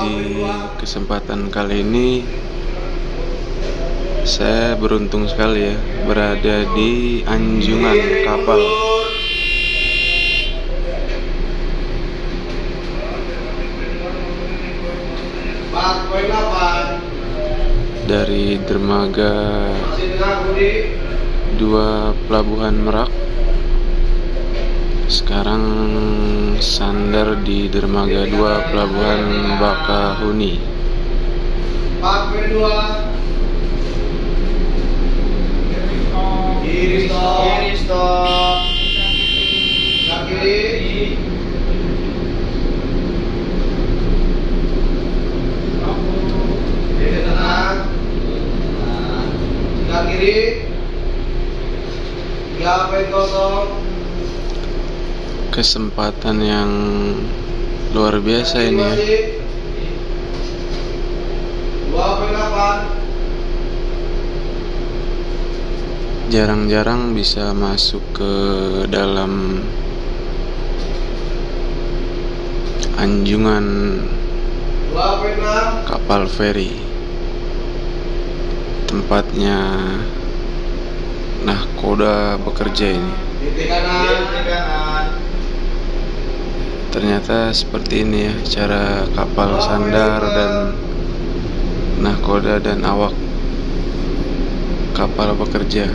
di kesempatan kali ini saya beruntung sekali ya berada di anjungan kapal. Dari dermaga 2 Pelabuhan Merak, sekarang sandar di dermaga 2 Pelabuhan Bakahuni. Kiri stop. Kiri. Kiri tenang. Sebelah kiri. 3 poin kosong. Kesempatan yang luar biasa ini ya. 2,8. Jarang-jarang bisa masuk ke dalam anjungan 2,6. kapal feri. Tempatnya nahkoda bekerja ini. Titik kanan. Ternyata seperti ini ya cara kapal sandar dan nahkoda dan awak kapal bekerja.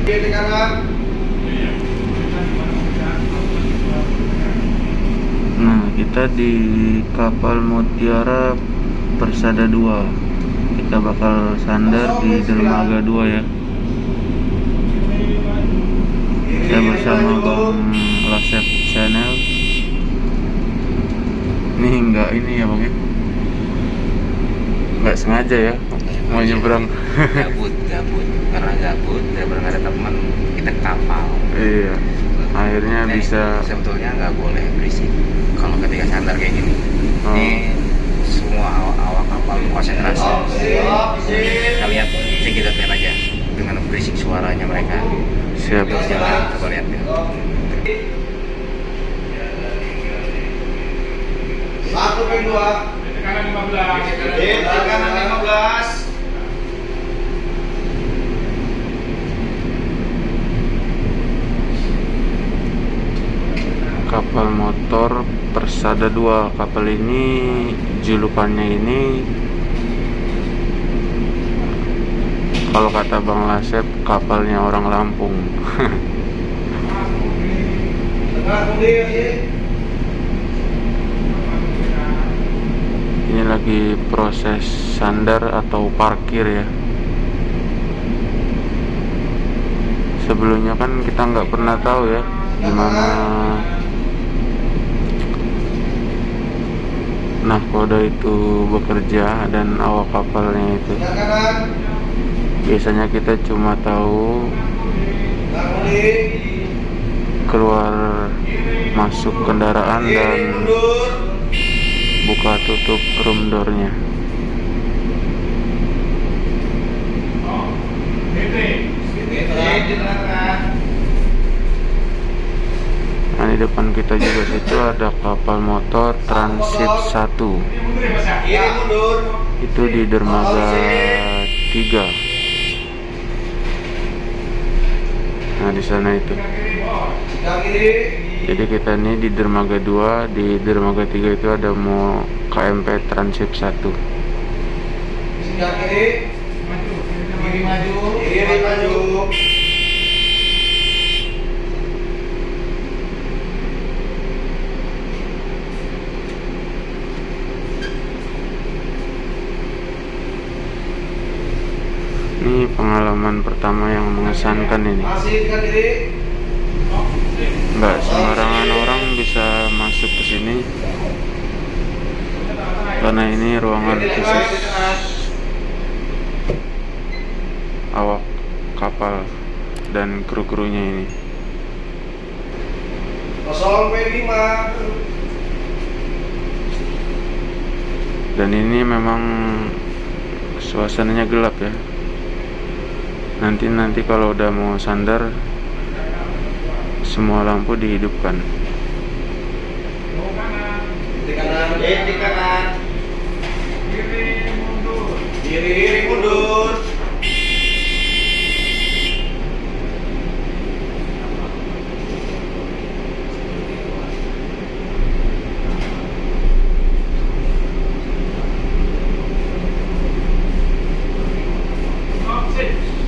Kiri kanan. Nah, kita di kapal Mutiara Persada 2. Kita bakal sandar di dermaga 2 ya. Saya bersama Bang Lasep Channel. Ini enggak ini ya Bang ya. Enggak sengaja ya mau nyebrang. Gabut karena gabut ya, nggak ada teman, kita ke kapal. Iya, akhirnya Nah, bisa. sebetulnya nggak boleh berisik kalau ketika sandar kayak gini. Oh. Ini semua awak kapal konsentrasi. Kita lihat, kita lihat aja dengan berisik suaranya mereka. Siap. Jangan coba lihat ya. 1,2. Tekanan 15. Kapal motor Persada 2. Kapal ini julukannya ini kalau kata Bang Lasep kapalnya orang Lampung. Ini lagi proses sandar atau parkir ya. Sebelumnya kan kita nggak pernah tahu ya gimana nahkoda itu bekerja dan awak kapalnya itu. Biasanya kita cuma tahu keluar masuk kendaraan dan buka tutup room door-nya. Nah, di depan kita juga situ ada kapal motor Transit 1. Itu di dermaga 3. Nah, di sana itu. Jadi kita ini di dermaga 2, di dermaga 3 itu ada mau KMP Transit 1. Kiri maju. Ini pengalaman pertama yang mengesankan ini. Masih ke kiri. Nggak sembarangan orang bisa masuk ke sini karena ini ruangan khusus awak kapal dan kru-krunya ini. 0,5. Dan ini memang suasananya gelap ya. Nanti kalau udah mau sandar, semua lampu dihidupkan. Di kanan. Kiri mundur.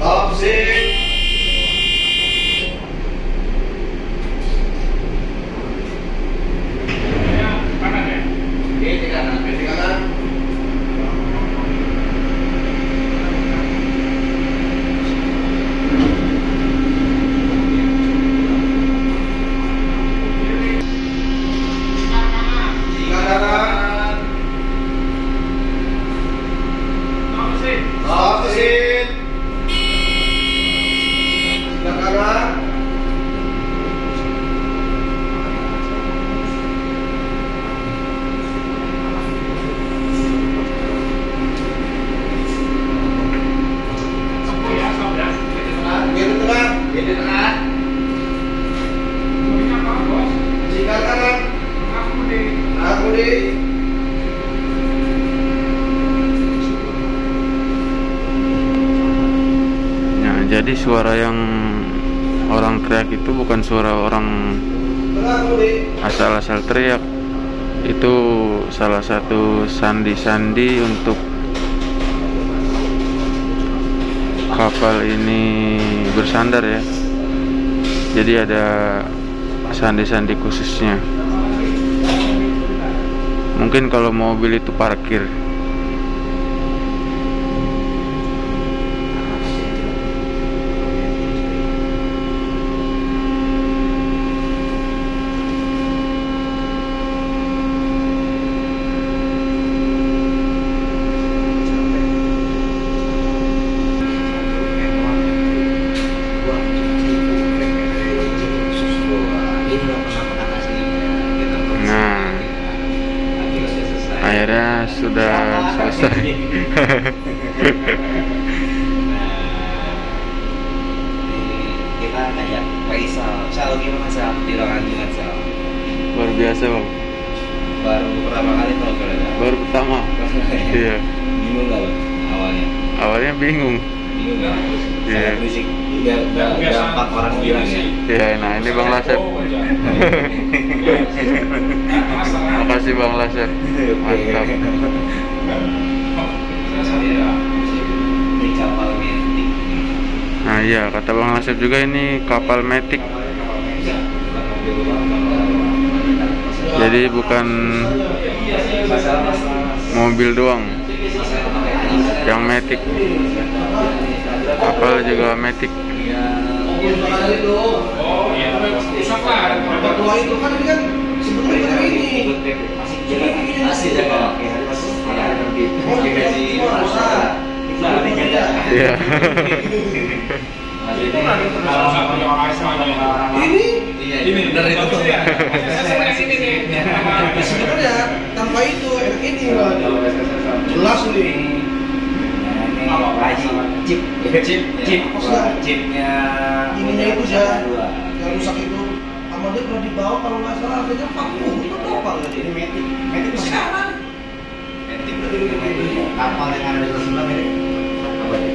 Stop sih. Di kanan. Di kanan. Stop sih. Di kanan. Di tengah. Jika kanan. Aku di. Nah, jadi suara yang orang teriak itu bukan suara orang Aku di. asal-asal teriak. Itu salah satu sandi-sandi untuk kapal ini bersandar ya. Jadi ada sandi-sandi khususnya. Mungkin kalau mobil itu parkir. Nah, akhirnya sudah selesai. Kita ngajak Faisal. Sal gimana Sal? Di ruangan juga Sal. Luar biasa bang. Baru pertama kali kalau kerja. Baru pertama. Iya. Bingung nggak lo awalnya? Awalnya bingung. Bingung nggak? Iya. Sangat berisik. Gampang orang bilang ya. Iya, nah ini Bang Lasep. Makasih Bang Lasep. Mantap. Ini kapal metik. Nah iya, kata Bang Lasep juga ini kapal metik. Jadi bukan mobil doang yang metik, kapal juga metik. Oh iya, rusak lah. Tua itu kan ini kan sebenarnya ini. Masih jaga. Iya. Ini benar itu. Sebenarnya tanpa itu ini jelas nih. Chipnya Ininya itu ya, yang rusak itu. Sama dia kalau dibawa kalau nggak salah harganya 40 itu berapa nggak? Ini metik sekarang. Kapal yang ada di atas sebelah metik. Apa ya?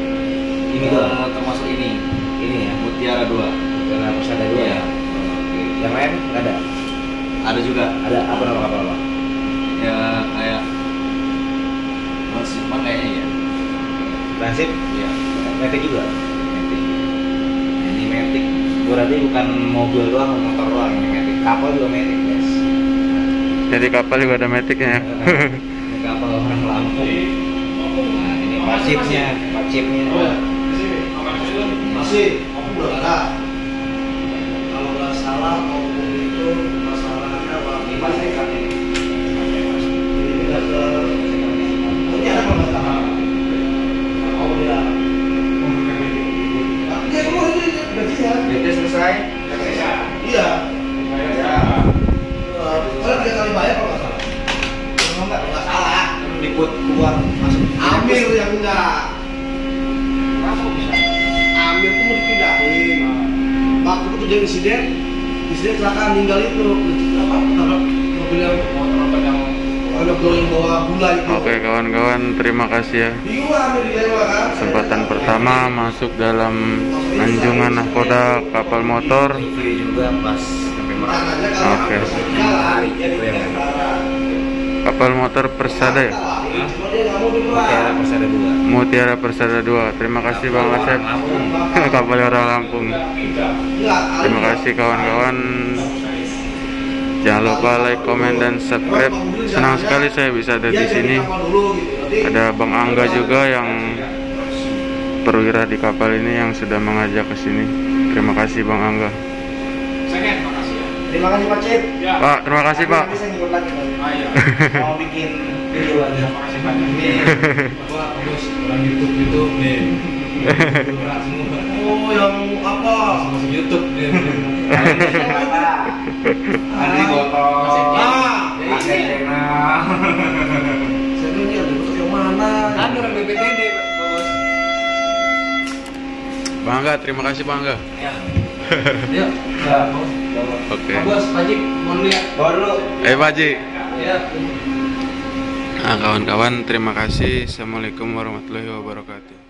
Ini termasuk ini ya Mutiara 2. Mutiara Persada 2 ya. Yang lain nggak ada? Ada juga. Ada apa nama kapal apa? Ya kayak Transit kayaknya ya. Transit? Iya. Metik juga. Metik. Ini metik. Berarti bukan mobil doang, motor doang ini metik. Kapal juga metik guys. Jadi kapal juga ada metiknya. Ini kapal orang Lampung. Nah ini pasifnya. Masih, aku belum ada. Kalau nggak salah mobil itu masalahnya waktu ini. Ini ada apa nggak tahu? Oh ya. Dia keluar ini gajinya. Itu selesai? Iya. Ya. Kalau 3 kali bayar kalau nggak salah. Nggak salah. Liput dia insiden kecelakaan meninggal itu apa mobil yang ada yang bawa gula itu. Oke kawan-kawan, terima kasih ya. Bingung ambil dilewat kan. Kesempatan pertama masuk dalam anjungan nahkoda kapal motor. Review juga pas sampai Merak. Oke. Hari itu yang Kapal motor Persada ya? Mutiara Persada 2. Mutiara Persada 2. Terima kasih Bang Asep. Kapal orang Lampung. Terima kasih kawan-kawan. Jangan lupa like, komen, dan subscribe. Senang sekali saya bisa ada di sini. Ada Bang Angga juga yang perwira di kapal ini yang sudah mengajak ke sini. Terima kasih Bang Angga. Terima kasih Pak Cip. Pak, terima kasih Pak. Bisa ngikut lagi Pak. Mau bikin video lagi. Terima kasih Pak. Wah, bagus. Orang YouTube nih. Oh, yang apa? Masuk YouTube nih. Ada botol. Saya ini ada botol yang mana? Kan orang BPTD, Pak Bos. Bang Angga, terima kasih Bang Angga. Ya. Ya, Bos. Oke. Bos, Pak Cip, mohon lihat. Bawa dulu. Pak Ji. Ya. Nah kawan-kawan, terima kasih. Assalamualaikum warahmatullahi wabarakatuh.